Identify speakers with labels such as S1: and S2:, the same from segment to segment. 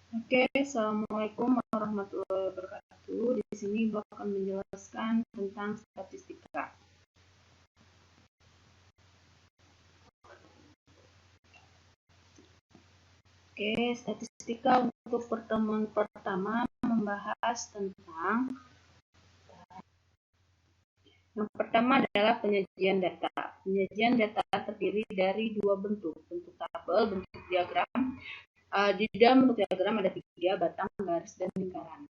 S1: Oke, Assalamualaikum warahmatullahi wabarakatuh. Di sini Ibu akan menjelaskan tentang statistika. Oke, statistika untuk pertemuan pertama membahas tentang yang pertama adalah penyajian data. Penyajian data terdiri dari dua bentuk tabel, bentuk diagram. Di dalam bentuk diagram ada 3, batang, garis, dan lingkaran.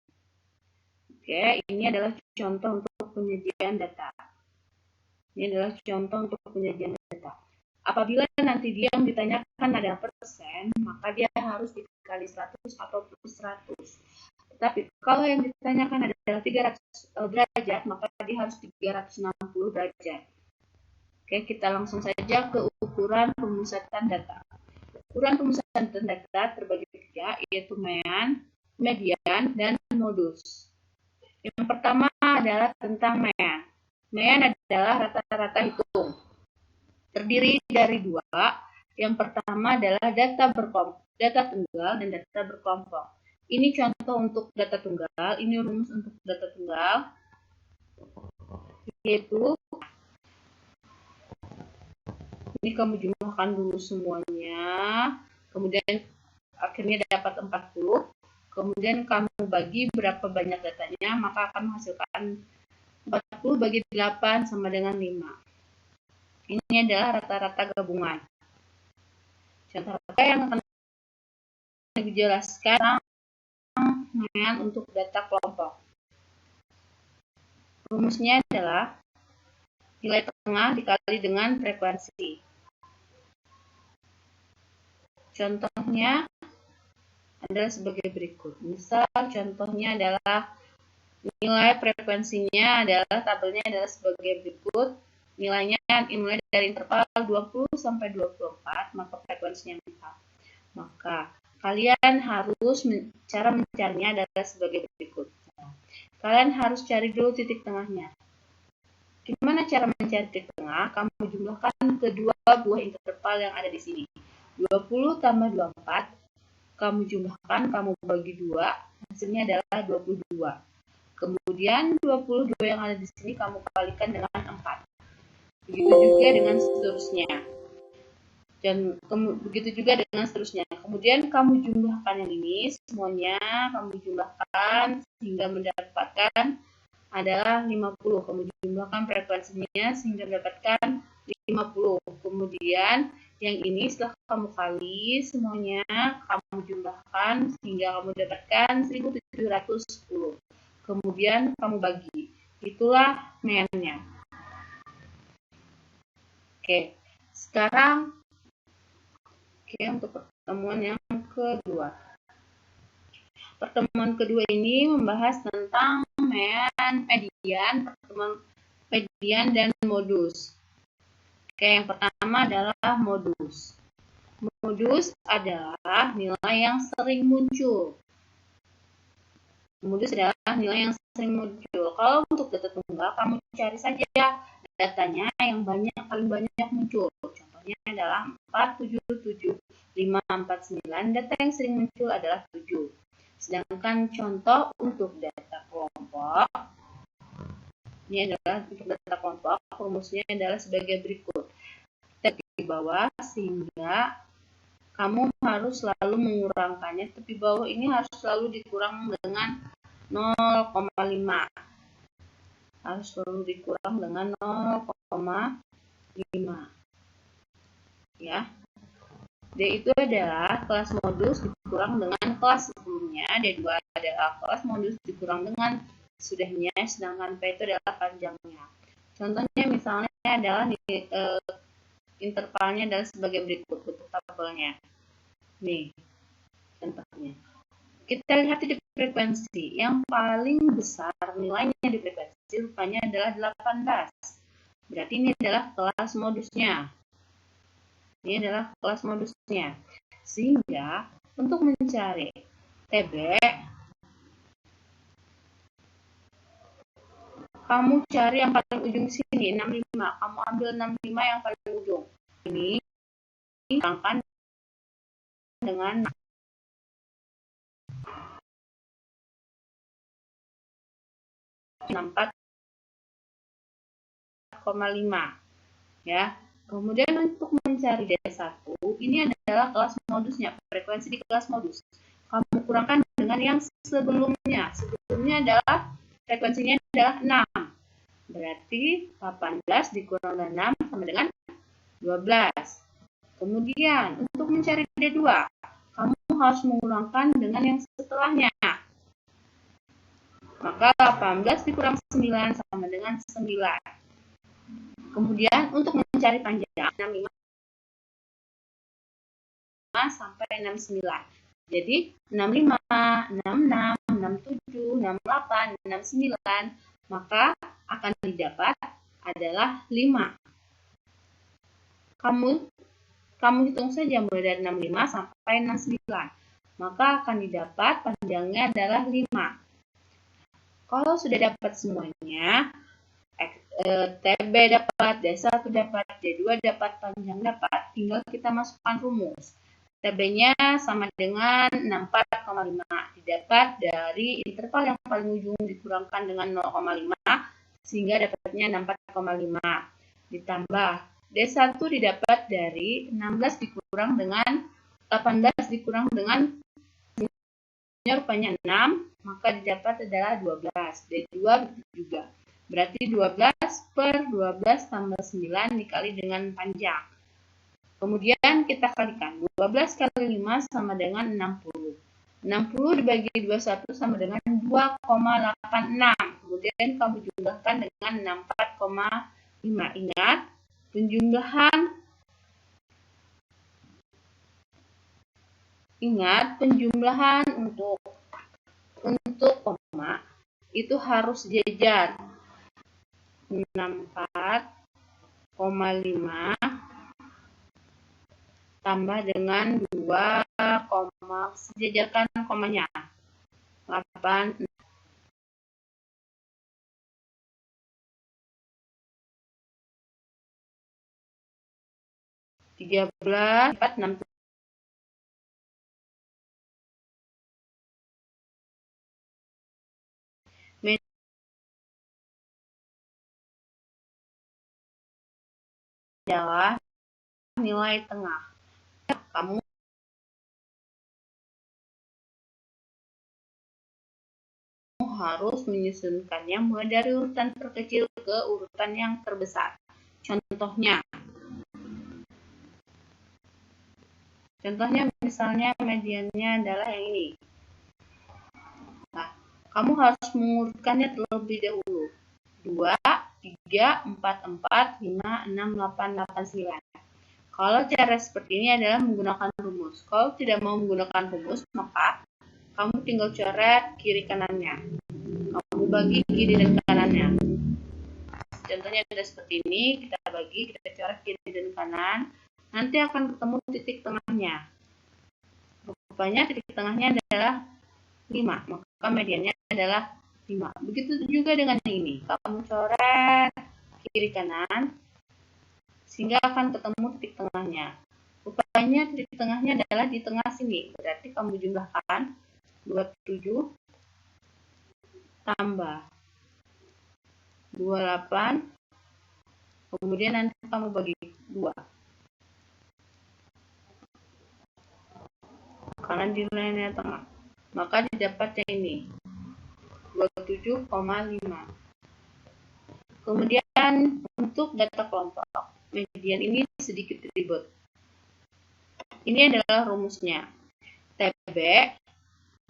S1: Oke, ini adalah contoh untuk penyajian data. Ini adalah contoh untuk penyajian data. Apabila nanti dia yang ditanyakan ada persen, maka dia harus dikali 100 atau plus 100. Tetapi kalau yang ditanyakan adalah 300 derajat, maka dia harus 360 derajat. Oke, kita langsung saja ke ukuran pemusatan data. Ukuran pemusatan data terbagi 3, yaitu mean, median, dan modus. Yang pertama adalah tentang mean. Mean adalah rata-rata hitung. Terdiri dari 2. Yang pertama adalah data tunggal dan data berkelompok. Ini contoh untuk data tunggal, ini rumus untuk data tunggal, yaitu ini kamu jumlahkan dulu semuanya, kemudian akhirnya dapat 40, kemudian kamu bagi berapa banyak datanya, maka akan menghasilkan 40 bagi 8 sama dengan 5. Ini adalah rata-rata gabungan. Contoh yang akan dijelaskan mean untuk data kelompok. Rumusnya adalah nilai tengah dikali dengan frekuensi. Contohnya adalah sebagai berikut. Misal contohnya adalah nilai frekuensinya adalah tabelnya adalah sebagai berikut. Nilainya dimulai dari interval 20 sampai 24, maka frekuensinya 4. Maka kalian harus cara mencarinya adalah sebagai berikut. Kalian harus cari dulu titik tengahnya. Gimana cara mencari titik tengah? Kamu jumlahkan kedua buah interval yang ada di sini. 20 tambah 24, kamu jumlahkan, kamu bagi 2, hasilnya adalah 22. Kemudian 22 yang ada di sini kamu kalikan dengan 4. Begitu juga dengan seterusnya. Dan begitu juga dengan seterusnya. Kemudian kamu jumlahkan yang ini semuanya, kamu jumlahkan sehingga mendapatkan adalah 50. Kamu jumlahkan frekuensinya sehingga mendapatkan 50. Kemudian yang ini setelah kamu kali semuanya, kamu jumlahkan sehingga kamu dapatkan 1710. Kemudian kamu bagi. Itulah meannya. Oke, sekarang untuk pertemuan yang kedua. Pertemuan kedua ini membahas tentang mean, median, pertemuan median, dan modus. Oke, yang pertama adalah modus. Modus adalah nilai yang sering muncul. Modus adalah nilai yang sering muncul. Kalau untuk data tunggal, kamu cari saja datanya yang paling banyak muncul. Contohnya adalah 477, 549. Data yang sering muncul adalah 7. Sedangkan contoh untuk data kelompok, ini adalah untuk data kelompok, rumusnya adalah sebagai berikut. Tepi bawah sehingga kamu harus selalu mengurangkannya. Tepi bawah ini harus selalu dikurang dengan 0,5. Harus selalu dikurang dengan 0,5. Ya. D itu adalah kelas modus dikurang dengan kelas sebelumnya. D2 adalah kelas modus dikurang dengan sudahnya, sedangkan P itu adalah panjangnya. Contohnya misalnya adalah intervalnya adalah sebagai berikut bentuk tabelnya. Nih, contohnya. Kita lihat di frekuensi. Yang paling besar nilainya di frekuensi rupanya adalah 18. Berarti ini adalah kelas modusnya. Ini adalah kelas modusnya. Sehingga untuk mencari TB, kamu cari yang paling ujung di sini, 65. Kamu ambil 65 yang paling ujung. Ini kurangkan dengan 64,5 ya. Kemudian untuk mencari D1, ini adalah kelas modusnya, frekuensi di kelas modus. Kamu kurangkan dengan yang sebelumnya. Sebelumnya adalah frekuensinya adalah 6. Berarti 18 dikurang dengan 6 sama dengan 12. Kemudian untuk mencari D2, kamu harus mengurangkan dengan yang setelahnya. Maka 18 dikurang 9 sama dengan 9. Kemudian untuk mencari panjang 65 sampai 69. Jadi 65, 66, 67, 68, 69, maka akan didapat adalah 5. Kamu hitung saja mulai dari 65 sampai 69. Maka akan didapat panjangnya adalah 5. Kalau sudah dapat semuanya, TB dapat, D1 dapat, D2 dapat, panjang dapat, tinggal kita masukkan rumus. TB-nya sama dengan 64,5, didapat dari interval yang paling ujung dikurangkan dengan 0,5, sehingga dapatnya 64,5. Ditambah D1 didapat dari 16 dikurang dengan 18 dikurang dengan rupanya 6, maka didapat adalah 12. D2 juga. Berarti 12 per 12 tambah 9 dikali dengan panjang. Kemudian kita kalikan. 12 kali 5 sama dengan 60. 60 dibagi 21 sama dengan 2,86. Kemudian kamu jumlahkan dengan 64,5. Ingat, penjumlahan untuk koma itu harus sejajar. 64,5 tambah dengan 2, sejajarkan komanya. 8, 13, 4, 6, adalah nilai tengah. Kamu harus menyusunkannya mulai dari urutan terkecil ke urutan yang terbesar. Contohnya misalnya mediannya adalah yang ini. Nah, kamu harus mengurutkannya terlebih dahulu. 2, 3, 4, 4, 5, 6, 8, 8, 9. Kalau cara seperti ini adalah menggunakan rumus. Kalau tidak mau menggunakan rumus, maka kamu tinggal coret kiri kanannya. Kamu bagi kiri dan kanannya. Contohnya ada seperti ini, kita bagi, kita coret kiri dan kanan. Nanti akan ketemu titik tengahnya. Rupanya titik tengahnya adalah 5, maka mediannya adalah 5. Begitu juga dengan ini. Kamu coret kiri kanan, sehingga akan ketemu titik tengahnya. Rupanya titik tengahnya adalah di tengah sini. Berarti kamu jumlahkan 27 tambah 28, kemudian nanti kamu bagi 2. Karena nilainya tengah, maka didapatnya ini 27,5. Kemudian untuk data kelompok, median ini sedikit ribet. Ini adalah rumusnya. TB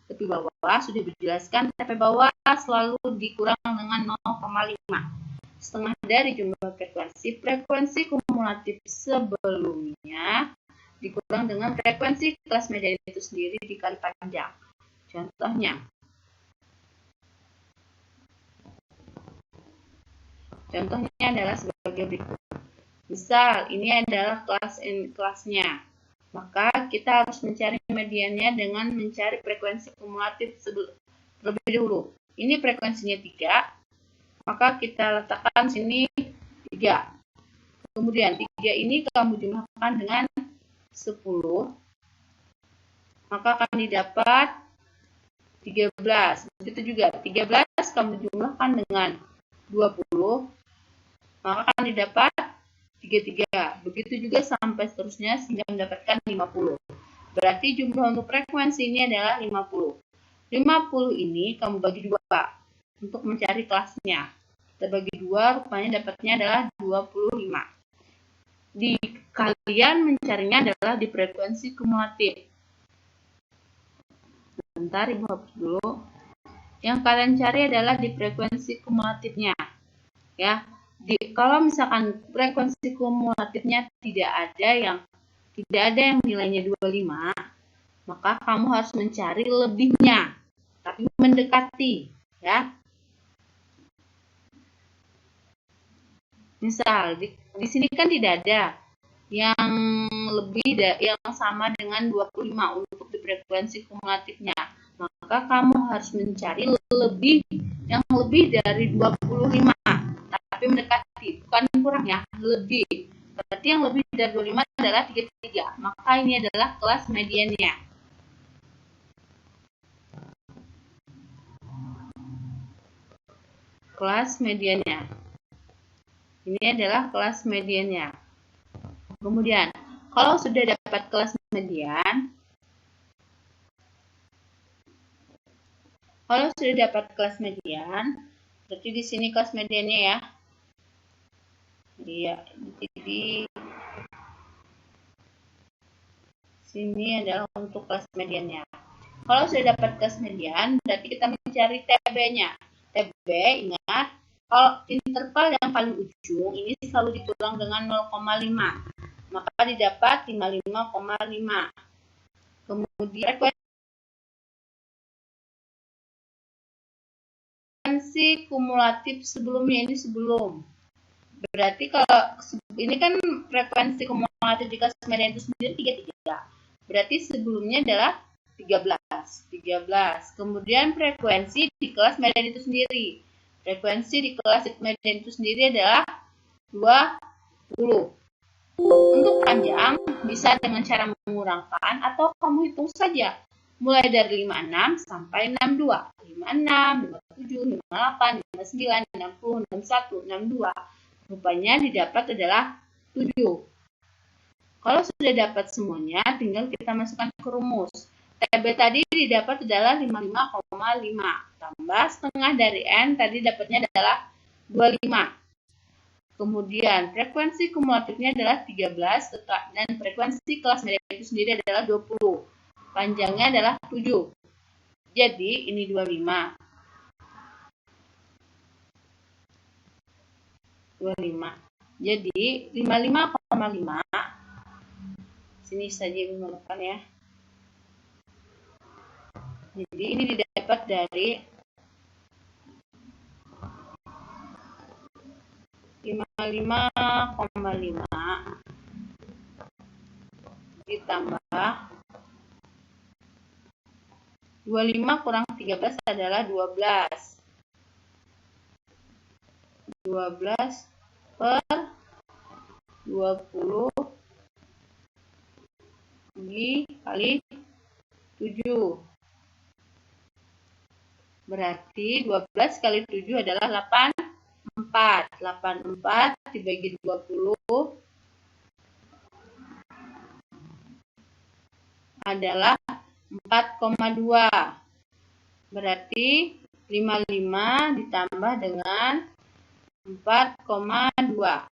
S1: tepi bawah sudah dijelaskan, TP bawah selalu dikurang dengan 0,5. Setengah dari jumlah frekuensi kumulatif sebelumnya dikurang dengan frekuensi kelas median itu sendiri dikali panjang. Contohnya adalah sebagai berikut. Misal ini adalah kelasnya, maka kita harus mencari mediannya dengan mencari frekuensi kumulatif terlebih dahulu. Ini frekuensinya 3, maka kita letakkan sini 3. Kemudian 3 ini kamu jumlahkan dengan 10, maka akan didapat 13. Begitu juga 13 kamu jumlahkan dengan 20, maka akan didapat 33. Begitu juga sampai seterusnya sehingga mendapatkan 50. Berarti jumlah untuk frekuensi ini adalah 50. 50 ini kamu bagi 2 untuk mencari kelasnya. Kita bagi 2, rupanya dapatnya adalah 25. Kalian mencarinya adalah di frekuensi kumulatif. Bentar, Ibu hapus dulu. Yang kalian cari adalah di frekuensi kumulatifnya. Ya. Kalau misalkan frekuensi kumulatifnya tidak ada yang nilainya 25, maka kamu harus mencari lebihnya, tapi mendekati, ya. Misal di sini kan tidak ada yang yang sama dengan 25 untuk di frekuensi kumulatifnya, maka kamu harus mencari yang lebih dari 25. Tapi mendekati, bukan kurang ya, lebih. Berarti yang lebih dari 25 adalah 33. Maka ini adalah kelas mediannya. Kelas mediannya. Ini adalah kelas mediannya. Kemudian, kalau sudah dapat kelas median, berarti di sini kelas mediannya ya. Iya, jadi sini adalah untuk kelas mediannya. Kalau sudah dapat kelas median, berarti kita mencari TB-nya. TB, ingat, kalau interval yang paling ujung ini selalu dikulang dengan 0,5. Maka didapat 55,5. Kemudian frekuensi kumulatif sebelumnya, ini sebelum. Berarti kalau ini kan frekuensi kumulatif di kelas median itu sendiri 33. Berarti sebelumnya adalah 13. Kemudian frekuensi di kelas median itu sendiri. Frekuensi di kelas median itu sendiri adalah 20. Untuk panjang bisa dengan cara mengurangkan atau kamu hitung saja. Mulai dari 56 sampai 62. 56, 57, 58, 59, 60, 61, 62. Rupanya didapat adalah 7. Kalau sudah dapat semuanya, tinggal kita masukkan ke rumus. TB tadi didapat adalah 55,5. Tambah setengah dari N, tadi dapatnya adalah 25. Kemudian frekuensi kumulatifnya adalah 13, dan frekuensi kelas median itu sendiri adalah 20. Panjangnya adalah 7. Jadi ini 25. 25. Jadi 55,5. Sini saja menggunakan ya. Jadi ini didapat dari 55,5 ditambah 25 kurang 13 adalah 12. 12 per 20 dikali 7. Berarti 12 kali 7 adalah 84. 84 dibagi 20 adalah 4,2. Berarti 55 ditambah dengan 4,2.